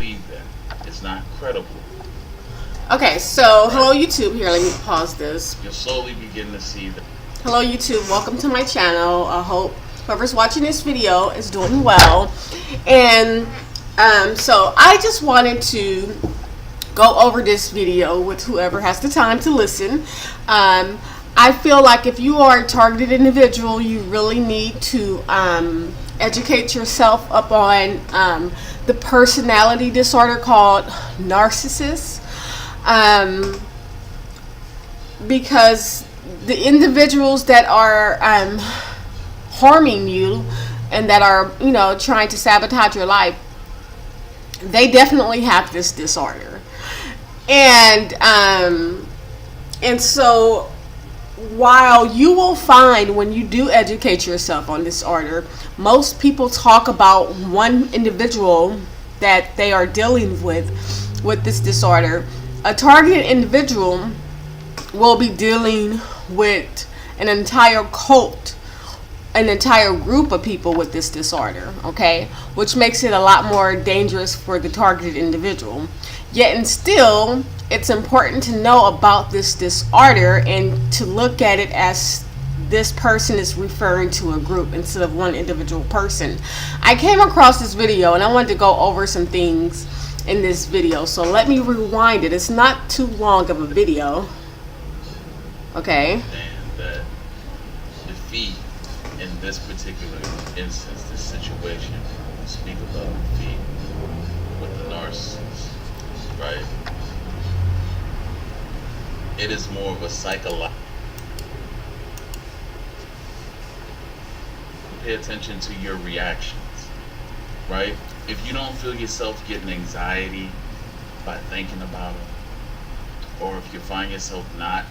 believe that. It's not credible. Okay, so hello YouTube. Here, let me pause this. You'll slowly begin to see that. Hello YouTube, welcome to my channel. I hope whoever's watching this video is doing well. And so I just wanted to go over this video with whoever has the time to listen. I feel like if you are a targeted individual, you really need to educate yourself up on the personality disorder called narcissist. Because the individuals that are harming you and that are, trying to sabotage your life, they definitely have this disorder. And so while you will find, when you do educate yourself on disorder, most people talk about one individual that they are dealing with this disorder. A targeted individual will be dealing with an entire cult, an entire group of people with this disorder, okay? Which makes it a lot more dangerous for the targeted individual. Yet and still, it's important to know about this disorder and to look at it as this person is referring to a group instead of one individual person. I came across this video and I wanted to go over some things in this video, so let me rewind it. It's not too long of a video. Okay. And that defeat in this particular instance, this situation, we speak about defeat with the narcissist, right? It is more of a psychological. Pay attention to your reactions, right? If you don't feel yourself getting anxiety by thinking about it, or if you find yourself not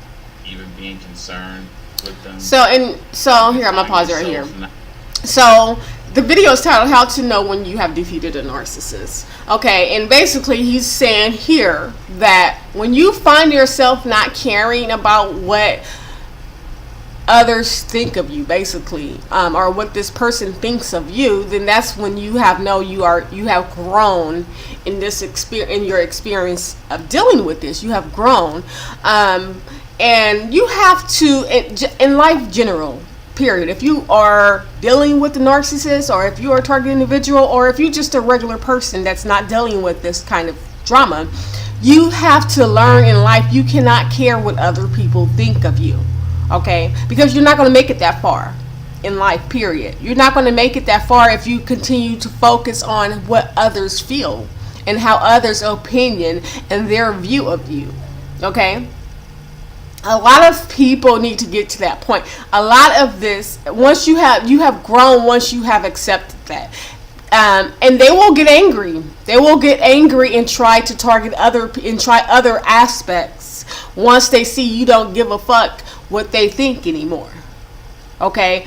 even being concerned with them. So here, I'm gonna pause right here. So the video is titled "How to Know When You Have Defeated a Narcissist." Okay, and basically he's saying here that when you find yourself not caring about what others think of you, basically, or what this person thinks of you, then that's when you have grown in this experience, in your experience of dealing with this. You have grown, and you have to, in life general, period. If you are dealing with the narcissist, or if you are a target individual, or if you're just a regular person that's not dealing with this kind of drama, you have to learn in life you cannot care what other people think of you. Okay, because you're not going to make it that far in life, period. You're not going to make it that far if you continue to focus on what others feel and how others' opinion and their view of you. Okay, a lot of people need to get to that point. A lot of this, once you have grown, once you have accepted that, and they will get angry. They will get angry and try to target other aspects once they see you don't give a fuck what they think anymore. Okay,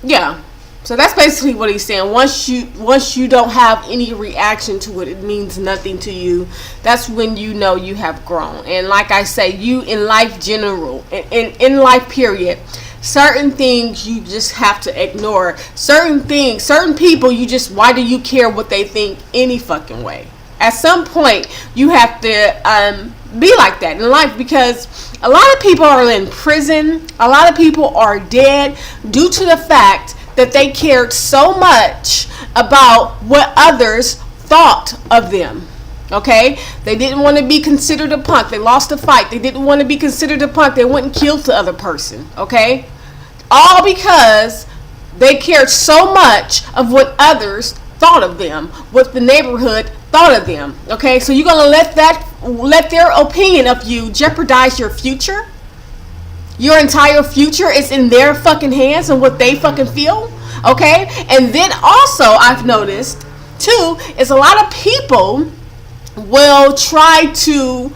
yeah. So that's basically what he's saying. Once you don't have any reaction to it, it means nothing to you. That's when you know you have grown. And like I say, you in life general, in life period, certain things you just have to ignore. Certain things, certain people, why do you care what they think any fucking way? At some point, you have to be like that in life, because a lot of people are in prison. A lot of people are dead due to the fact that they cared so much about what others thought of them. Okay, they didn't want to be considered a punk. They lost a fight. They didn't want to be considered a punk. They went and killed the other person. Okay, all because they cared so much of what others thought of them, what the neighborhood thought of them. Okay, so you're gonna let their opinion of you jeopardize your future? Your entire future is in their fucking hands and what they fucking feel. Okay, and then also I've noticed too is a lot of people will try to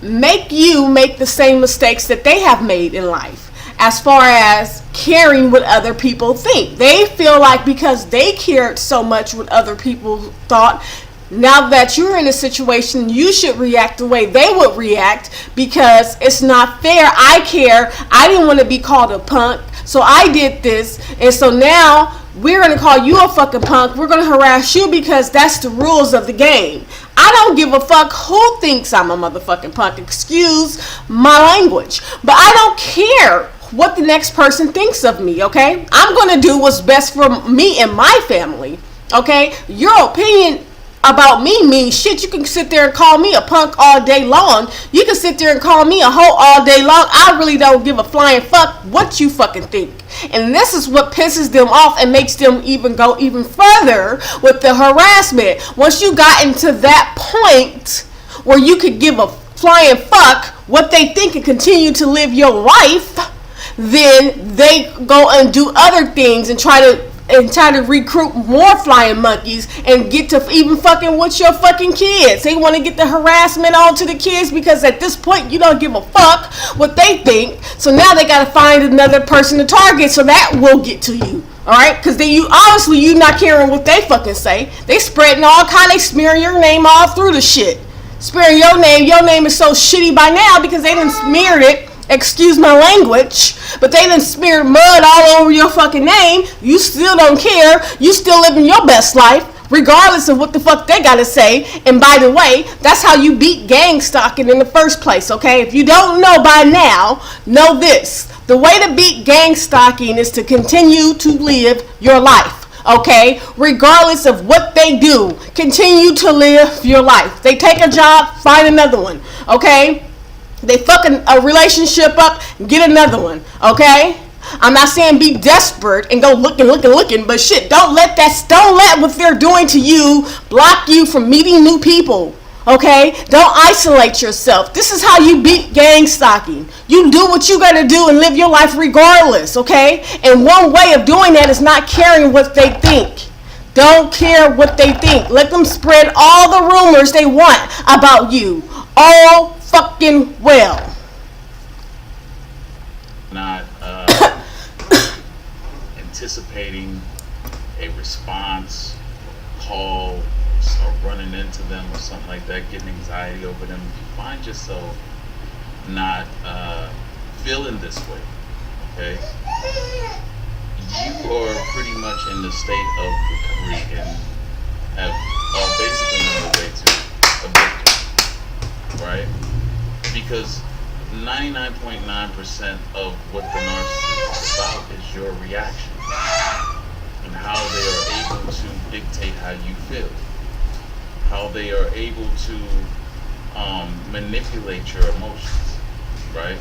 make you make the same mistakes that they have made in life, as far as caring what other people think. They feel like because they cared so much what other people thought, now that you're in a situation, you should react the way they would react, because it's not fair. I care. I didn't want to be called a punk, so I did this, and so now we're going to call you a fucking punk. We're going to harass you because that's the rules of the game. I don't give a fuck who thinks I'm a motherfucking punk. Excuse my language. But I don't care what the next person thinks of me, okay? I'm going to do what's best for me and my family, okay? Your opinion about me means shit. You can sit there and call me a punk all day long. You can sit there and call me a hoe all day long. I really don't give a flying fuck what you fucking think. And this is what pisses them off and makes them even go even further with the harassment. Once you got into that point where you could give a flying fuck what they think and continue to live your life, then they go and do other things and try to recruit more flying monkeys and get to even fucking with your fucking kids. They want to get the harassment on to the kids because at this point you don't give a fuck what they think. So now they got to find another person to target so that will get to you. Alright? Because then you not caring what they fucking say. They spreading all kind of smearing your name all through the shit. Smearing your name. Your name is so shitty by now because they done smeared it. Excuse my language, but they done smeared mud all over your fucking name. You still don't care. You still living your best life, regardless of what the fuck they gotta say. And by the way, that's how you beat gang stalking in the first place, okay? If you don't know by now, know this. The way to beat gang stalking is to continue to live your life, okay? Regardless of what they do, continue to live your life. They take a job, find another one, okay? They fucking a relationship up, get another one, okay? I'm not saying be desperate and go looking, but shit, don't let what they're doing to you block you from meeting new people, okay? Don't isolate yourself. This is how you beat gang stalking. You do what you gotta do and live your life regardless, okay? And one way of doing that is not caring what they think. Don't care what they think. Let them spread all the rumors they want about you. All fucking well. Not anticipating a response, call, or running into them or something like that, getting anxiety over them. If you find yourself not feeling this way, okay, you are pretty much in the state of recovery and are basically on the way to a victory, right? Because 99.9% of what the narcissist is about is your reaction and how they are able to dictate how you feel, how they are able to manipulate your emotions, right?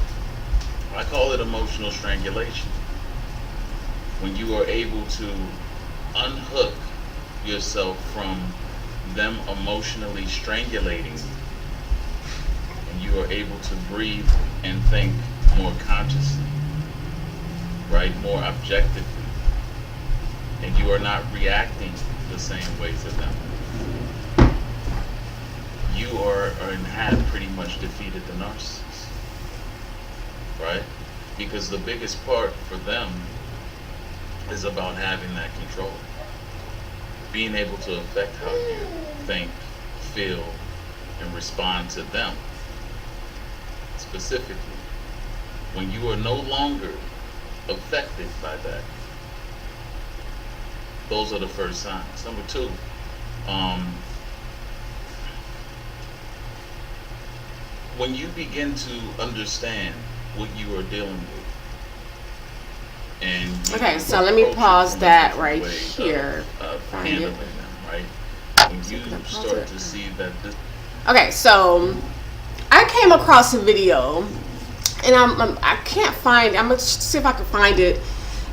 I call it emotional strangulation. When you are able to unhook yourself from them emotionally strangulating you, and you are able to breathe and think more consciously, right? More objectively. And you are not reacting the same way to them. You are and have pretty much defeated the narcissist, right? Because the biggest part for them is about having that control. Being able to affect how you think, feel, and respond to them. Specifically, when you are no longer affected by that, those are the first signs. Number two, when you begin to understand what you are dealing with, and okay, so let me pause that right here. Handling them, right? When you start to see that this. Okay, so I came across a video, and I can't find. I'm gonna see if I can find it,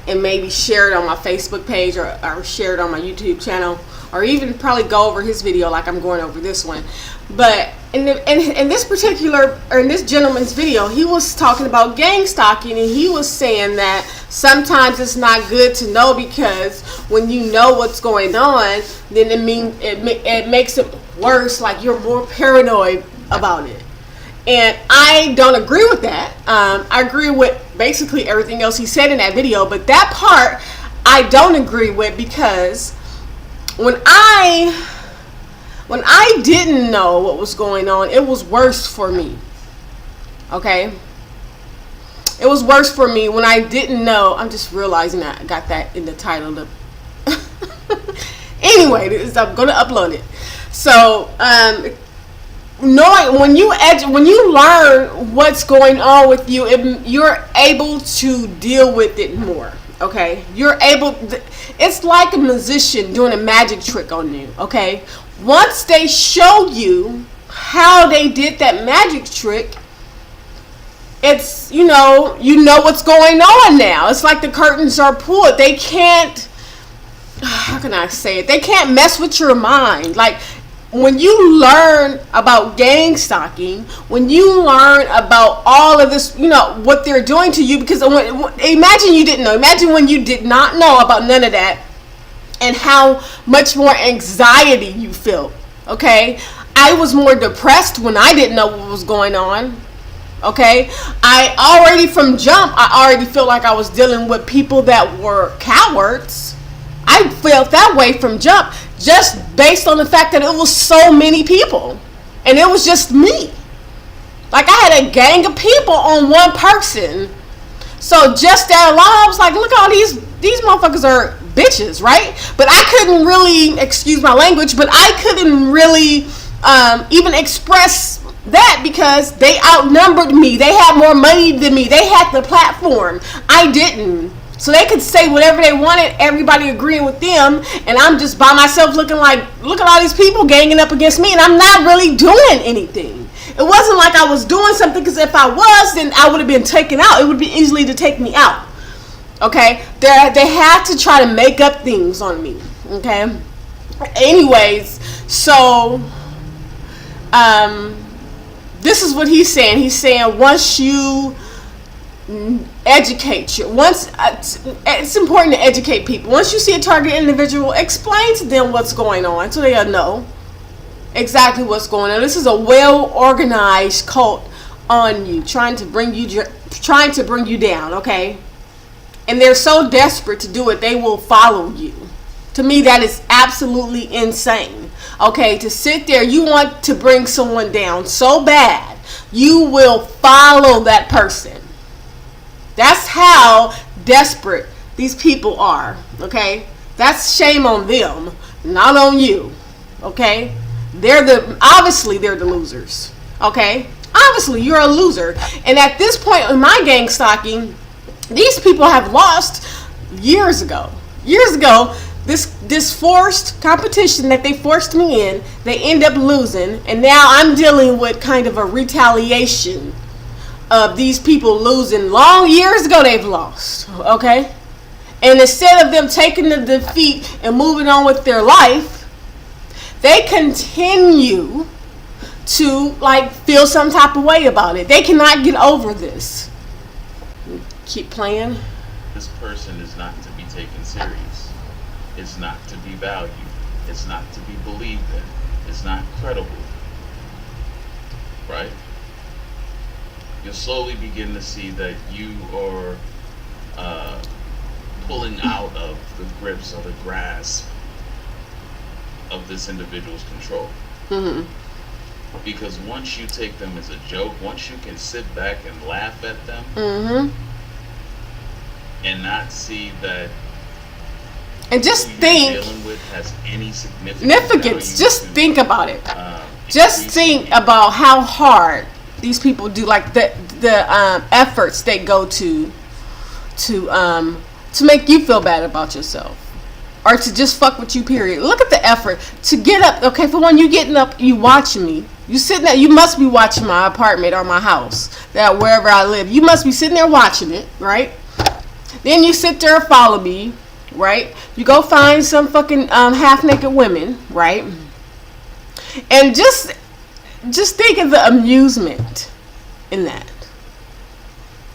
and maybe share it on my Facebook page or share it on my YouTube channel, or even probably go over his video like I'm going over this one. But in this particular, or in this gentleman's video, he was talking about gang stalking, and he was saying that sometimes it's not good to know, because when you know what's going on, then it makes it worse. Like you're more paranoid about it. And I don't agree with that. I agree with basically everything else he said in that video, but that part I don't agree with, because when I didn't know what was going on, it was worse for me. Okay? It was worse for me when I didn't know. I'm just realizing that I got that in the title, Anyway, I'm gonna upload it. So, knowing when you learn what's going on with you, you're able to deal with it more. Okay, it's like a musician doing a magic trick on you. Okay, once they show you how they did that magic trick, it's you know what's going on now. It's like the curtains are pulled. They can't, how can I say it? They can't mess with your mind. Like, when you learn about gang stalking, when you learn about all of this, what they're doing to you, because imagine you didn't know. Imagine when you did not know about none of that, and how much more anxiety you feel. Okay, I was more depressed when I didn't know what was going on. Okay, I already feel like I was dealing with people that were cowards. I felt that way from jump, just based on the fact that it was so many people, and it was just me. Like, I had a gang of people on one person. So just that alone, I was like, look, all these motherfuckers are bitches, right? But I couldn't really, excuse my language, but I couldn't really even express that, because they outnumbered me. They had more money than me. They had the platform. I didn't. So they could say whatever they wanted, everybody agreeing with them, and I'm just by myself looking like, look at all these people ganging up against me, and I'm not really doing anything. It wasn't like I was doing something, because if I was, then I would have been taken out. It would be easily to take me out. Okay? They had to try to make up things on me. Okay? Anyways, so this is what he's saying. He's saying once you educate you, it's important to educate people. Once you see a target individual, explain to them what's going on, so they'll know exactly what's going on. This is a well-organized cult on you, trying to bring you down. Okay, and they're so desperate to do it, they will follow you. To me, that is absolutely insane. Okay, to sit there, you want to bring someone down so bad, you will follow that person. That's how desperate these people are. Okay, that's shame on them, not on you. Okay, obviously they're the losers. Okay, obviously you're a loser. And at this point in my gang stalking, these people have lost years ago. This forced competition that they forced me in, they end up losing, and now I'm dealing with kind of a retaliation of these people losing. Long years ago they've lost. Okay, and instead of them taking the defeat and moving on with their life, they continue to feel some type of way about it. They cannot get over this. Keep playing. This person is not to be taken serious. It's not to be valued. It's not to be believed in. It's not credible. Right? You'll slowly begin to see that you are pulling out of the grips or the grasp of this individual's control. Mm-hmm. Because once you take them as a joke, once you can sit back and laugh at them, mm-hmm. and not see that and just think dealing with has any significance. Just think about it. Just think about how hard these people do, like the efforts they go to make you feel bad about yourself, or to just fuck with you. Period. Look at the effort to get up. Okay, for when you getting up, you watching me. You sitting there. You must be watching my apartment or my house, that wherever I live. You must be sitting there watching it, right? Then you sit there and follow me, right? You go find some fucking half-naked women, right? And just think of the amusement in that.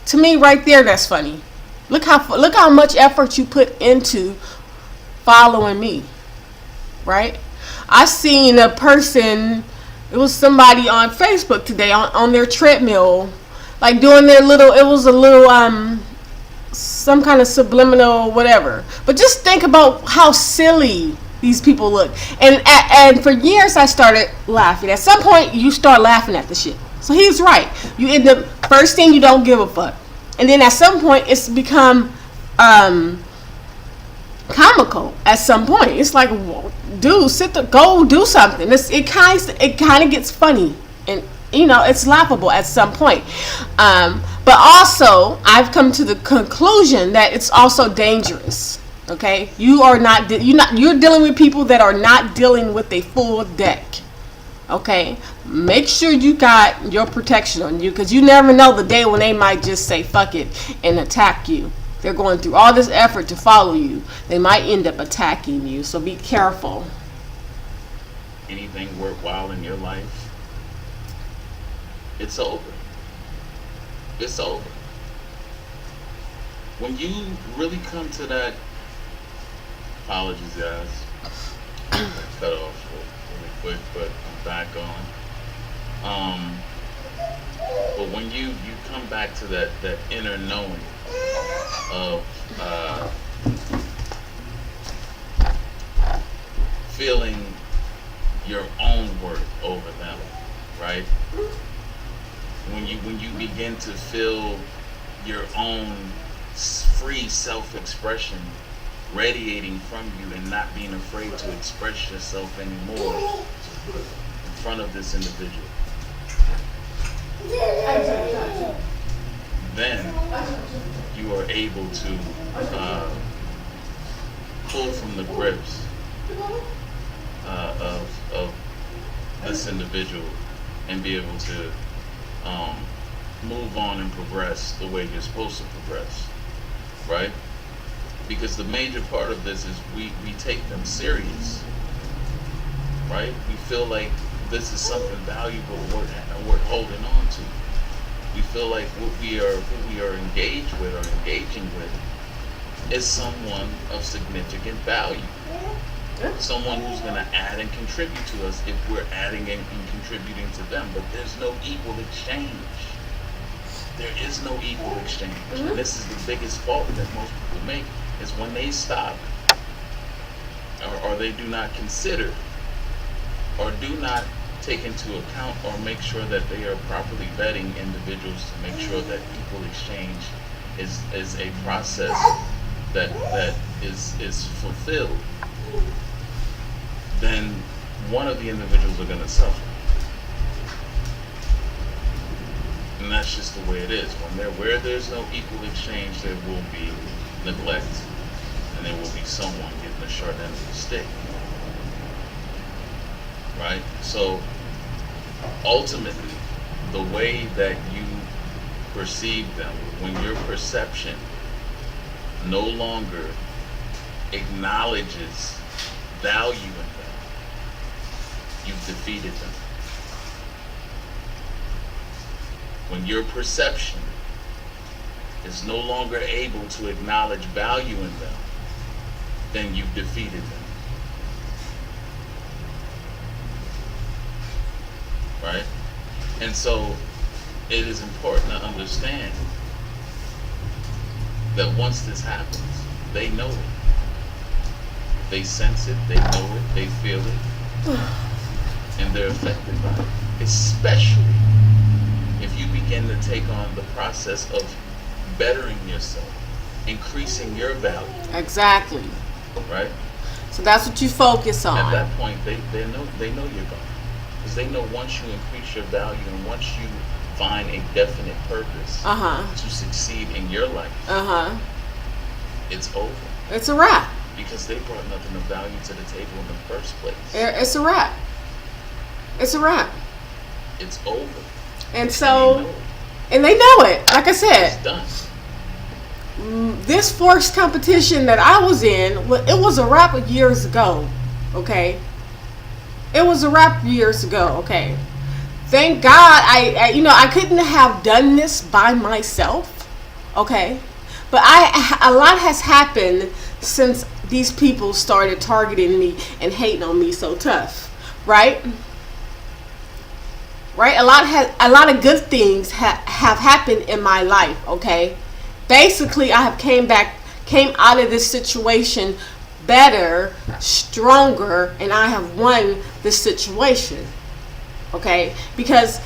To me, right there, that's funny. Look how much effort you put into following me, right? I seen a person. It was somebody on Facebook today on their treadmill, like doing their little. It was a little some kind of subliminal whatever. But just think about how silly these people look. And for years I started laughing. At some point you start laughing at the shit. So he's right. You end up, first thing, you don't give a fuck. And then at some point it's become comical at some point. It's like, well, dude, go do something. It kind of gets funny, and it's laughable at some point. But also, I've come to the conclusion that it's also dangerous. Okay, you're dealing with people that are not dealing with a full deck. Okay, make sure you got your protection on you, because you never know the day when they might just say fuck it and attack you. They're going through all this effort to follow you. They might end up attacking you, so be careful. Anything worthwhile in your life, it's over. It's over. When you really come to that, apologies guys, I cut off really quick, but I'm back on. But when you come back to that inner knowing of feeling your own worth over them, right? When you begin to feel your own free self-expression radiating from you and not being afraid to express yourself anymore in front of this individual, then you are able to pull from the grips of this individual and be able to move on and progress the way you're supposed to progress, right? Because the major part of this is we take them serious, right? We feel like this is something valuable worth holding on to. We feel like who we are engaged with or engaging with is someone of significant value. Someone who's going to add and contribute to us if we're adding and contributing to them. But there's no equal exchange. There is no equal exchange. Mm-hmm. And this is the biggest fault that most people make, is when they stop or they do not consider or do not take into account or make sure that they are properly vetting individuals to make sure that equal exchange is a process that is fulfilled, then one of the individuals are going to suffer. And that's just the way it is. Where there's no equal exchange, there will be neglect, and there will be someone getting the short end of the stick. Right? So ultimately, the way that you perceive them, when your perception no longer acknowledges value in them, you've defeated them. When your perception is no longer able to acknowledge value in them, then you've defeated them. Right? And so it is important to understand that once this happens, they know it. They sense it, they know it, they feel it, and they're affected by it. Especially if you begin to take on the process of bettering yourself, increasing your value. Exactly. Right? So that's what you focus on. At that point, they know you're gone. Because they know once you increase your value and once you find a definite purpose to succeed in your life, it's over. It's a wrap. Because they brought nothing of value to the table in the first place. It's a wrap. It's a wrap. It's over. And so, and they know it. Like I said, it's done. This forced competition that I was in, it was a wrap years ago. Okay. It was a wrap years ago. Okay. Thank God I couldn't have done this by myself. Okay. But a lot has happened since these people started targeting me and hating on me so tough. Right? Right? A lot of good things have happened in my life, okay? Basically, I have came out of this situation better, stronger, and I have won this situation. Okay? Because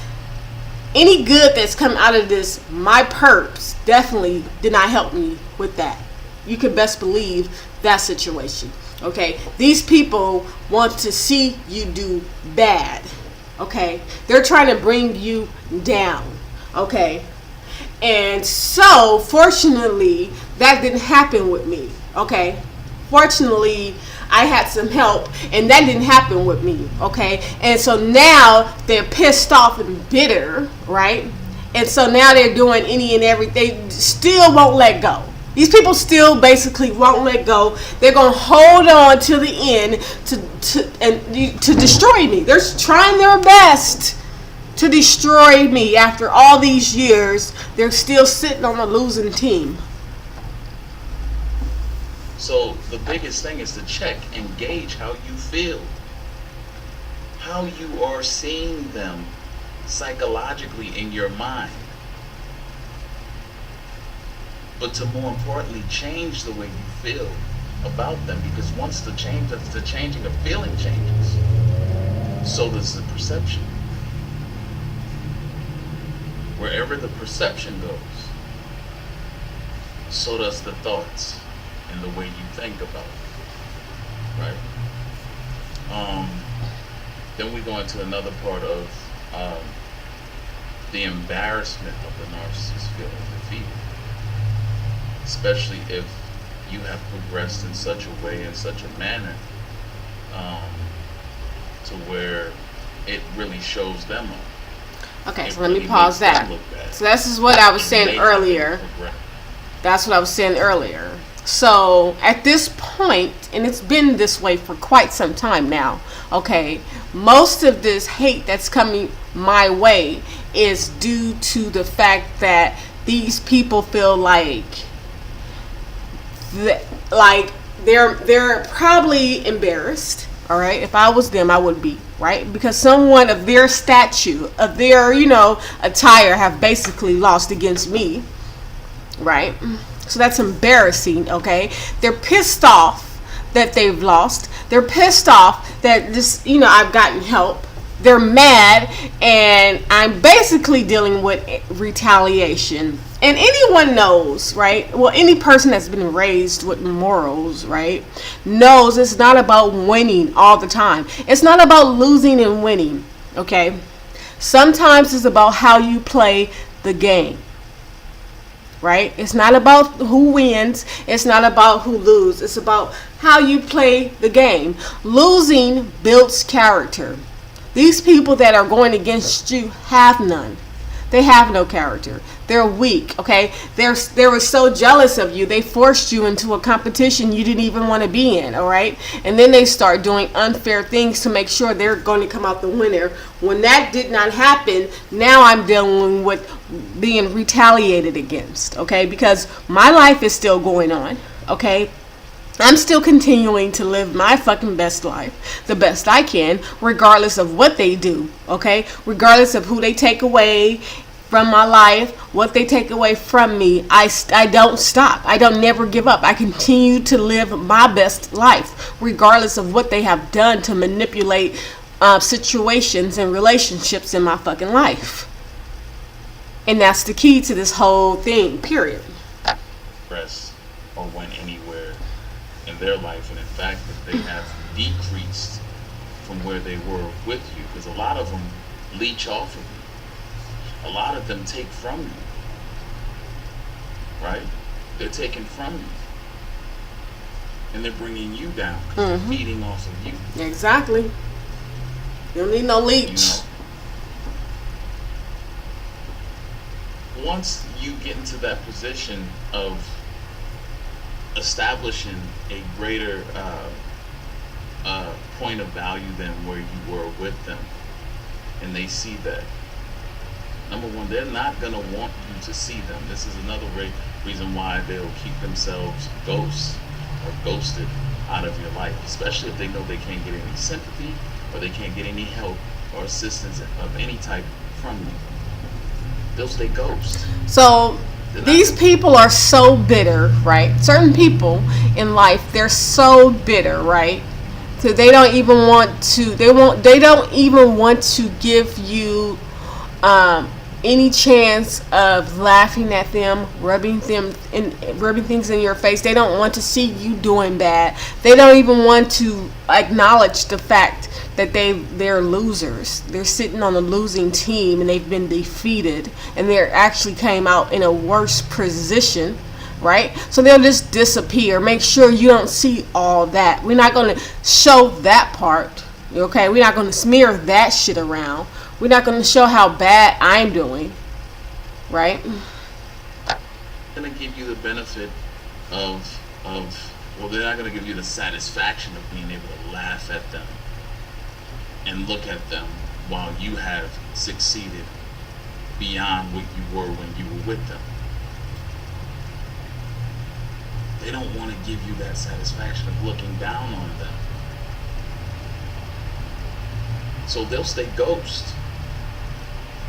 any good that's come out of this, my perps definitely did not help me with that. You could best believe that situation. Okay, these people want to see you do bad. Okay, they're trying to bring you down. Okay, and so fortunately that didn't happen with me. Okay, fortunately I had some help and that didn't happen with me. Okay, and so now they're pissed off and bitter, right? And so now they're doing any and everything, still won't let go. These people still basically won't let go. They're gonna hold on to the end to destroy me. They're trying their best to destroy me. After all these years, they're still sitting on a losing team. So the biggest thing is to check and gauge how you feel, how you are seeing them psychologically in your mind. But to more importantly, change the way you feel about them, because once the changing of feeling changes, so does the perception. Wherever the perception goes, so does the thoughts and the way you think about it, right? Then we go into another part of the embarrassment of the narcissist feeling defeated, especially if you have progressed in such a way, in such a manner, to where it really shows them up. Okay, It so let me really pause makes them that. look bad. So this is what I was And saying they earlier. have to progress. That's what I was saying earlier. So at this point, and it's been this way for quite some time now, okay, most of this hate that's coming my way is due to the fact that these people feel like they're probably embarrassed. All right, if I was them, I would be, right, because someone of their stature, of their attire, have basically lost against me, right? So that's embarrassing. Okay, they're pissed off that they've lost. They're pissed off that this, I've gotten help. They're mad, and I'm basically dealing with retaliation. And anyone knows, right? Well, any person that's been raised with morals, right, knows it's not about winning all the time. It's not about losing and winning, okay? Sometimes it's about how you play the game, right? It's not about who wins. It's not about who loses. It's about how you play the game. Losing builds character. These people that are going against you have none. They have no character. They're weak, okay? They were so jealous of you, they forced you into a competition you didn't even want to be in, all right? And then they start doing unfair things to make sure they're going to come out the winner. When that did not happen, now I'm dealing with being retaliated against, okay? Because my life is still going on, okay? I'm still continuing to live my fucking best life, the best I can, regardless of what they do, okay? Regardless of who they take away from my life, what they take away from me, I don't stop. I don't never give up. I continue to live my best life, regardless of what they have done to manipulate situations and relationships in my fucking life. And that's the key to this whole thing, period. Press or went anywhere in their life, and in fact that they have decreased from where they were with you, because a lot of them leech off of you. A lot of them take from you, right? They're taking from you, and they're bringing you down, because they're feeding off of you. Exactly. You don't need no leech. Once you get into that position of establishing a greater point of value than where you were with them, and they see that, number one, they're not going to want you to see them. This is another reason why they'll keep themselves ghosts or ghosted out of your life, especially if they know they can't get any sympathy or they can't get any help or assistance of any type from you. They'll stay ghost. So these people are so bitter, right? Certain people in life, they're so bitter, right? So they don't even want to. They don't even want to give you any chance of laughing at them, rubbing things in your face. They don't want to see you doing bad. They don't even want to acknowledge the fact that they're losers. They're sitting on a losing team and they've been defeated, and they actually came out in a worse position, right? So they'll just disappear. Make sure you don't see all that. We're not going to show that part, okay? We're not going to smear that shit around. We're not going to show how bad I'm doing, right? Going to give you the benefit of well, they're not going to give you the satisfaction of being able to laugh at them and look at them while you have succeeded beyond what you were when you were with them. They don't want to give you that satisfaction of looking down on them. So they'll stay ghost.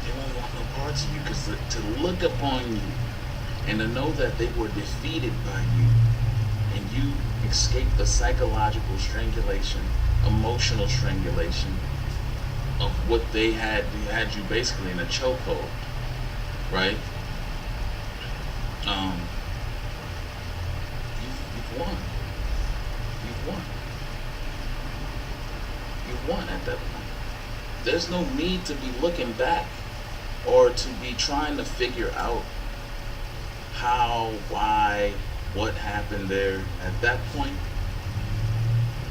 They won't want no parts of you, because to look upon you and to know that they were defeated by you and you escaped the psychological strangulation, emotional strangulation of what they had you basically in a chokehold, right? You've won. You've won. You've won at that point. There's no need to be looking back or to be trying to figure out how, why, what happened there. At that point,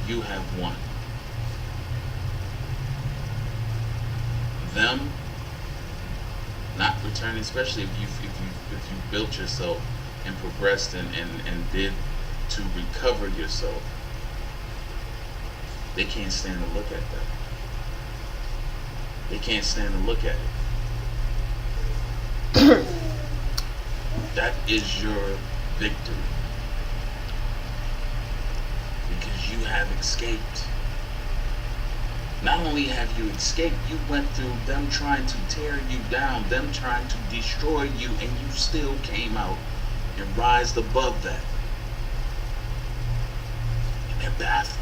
you have won. Them not returning, especially if you built yourself and progressed and did to recover yourself, they can't stand to look at that. They can't stand to look at it. That is your victory, because you have escaped. Not only have you escaped, you went through them trying to tear you down, them trying to destroy you, and you still came out and rised above that. And they're baffled.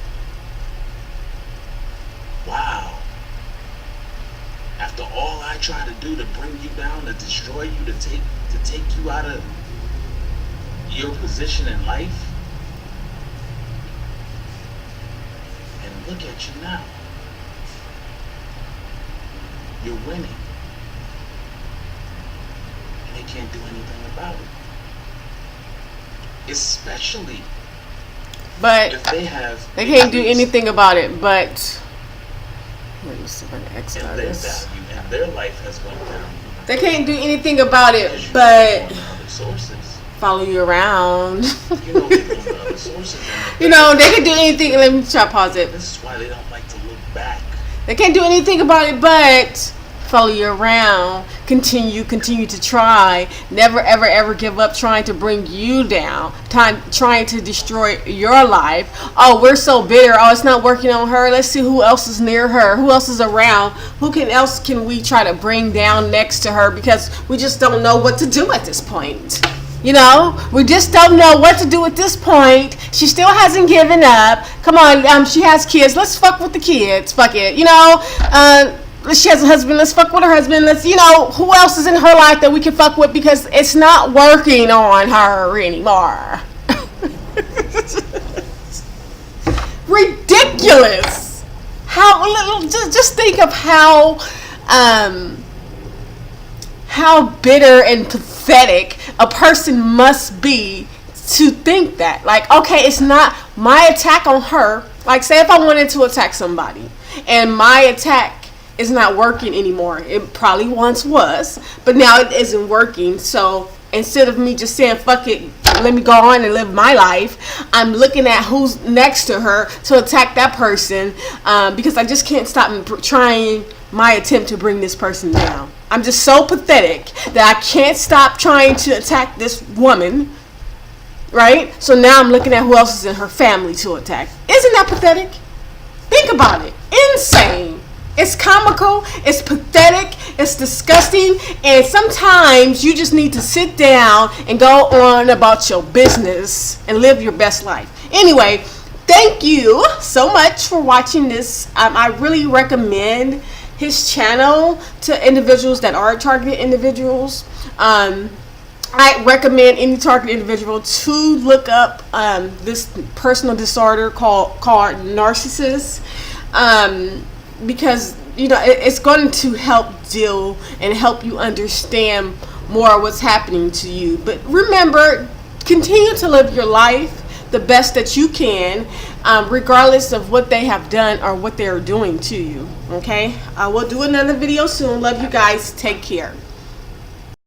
Wow. After all I tried to do to bring you down, to destroy you, to take you out of your position in life, and look at you now. You're winning. And they can't do anything about it. Especially but if they have... They can't do anything about it, but... Let me see if I can exit out of their this. value and their life has gone down. They can't do anything about it, but... Other sources. Follow you around. You know they go to other sources. You know, they can do anything. Let me try to pause it. This is why they don't like to look back. They can't do anything about it, but follow you around. Continue to try. Never, ever, ever give up trying to bring you down. Trying to destroy your life. Oh, we're so bitter. Oh, it's not working on her. Let's see who else is near her. Who else is around. Else can we try to bring down next to her? Because we just don't know what to do at this point. You know, we just don't know what to do at this point. She still hasn't given up. Come on, she has kids. Let's fuck with the kids. Fuck it. You know, she has a husband. Let's fuck with her husband. Who else is in her life that we can fuck with, because it's not working on her anymore. Ridiculous. Just think of how bitter and pathetic a person must be to think that. Like, okay, it's not my attack on her. Like, say if I wanted to attack somebody and my attack is not working anymore. It probably once was, but now it isn't working. So instead of me just saying, fuck it, let me go on and live my life, I'm looking at who's next to her to attack that person, because I just can't stop trying my attempt to bring this person down. I'm just so pathetic that I can't stop trying to attack this woman, right? So now I'm looking at who else is in her family to attack. Isn't that pathetic? Think about it. Insane. It's comical, it's pathetic, it's disgusting, and sometimes you just need to sit down and go on about your business and live your best life. Anyway, thank you so much for watching this. I really recommend his channel to individuals that are targeted individuals. I recommend any targeted individual to look up this personal disorder called narcissist, because it's going to help deal and help you understand more what's happening to you. But remember, continue to live your life the best that you can, regardless of what they have done or what they're doing to you. Okay, I will do another video soon. Love you guys. Take care.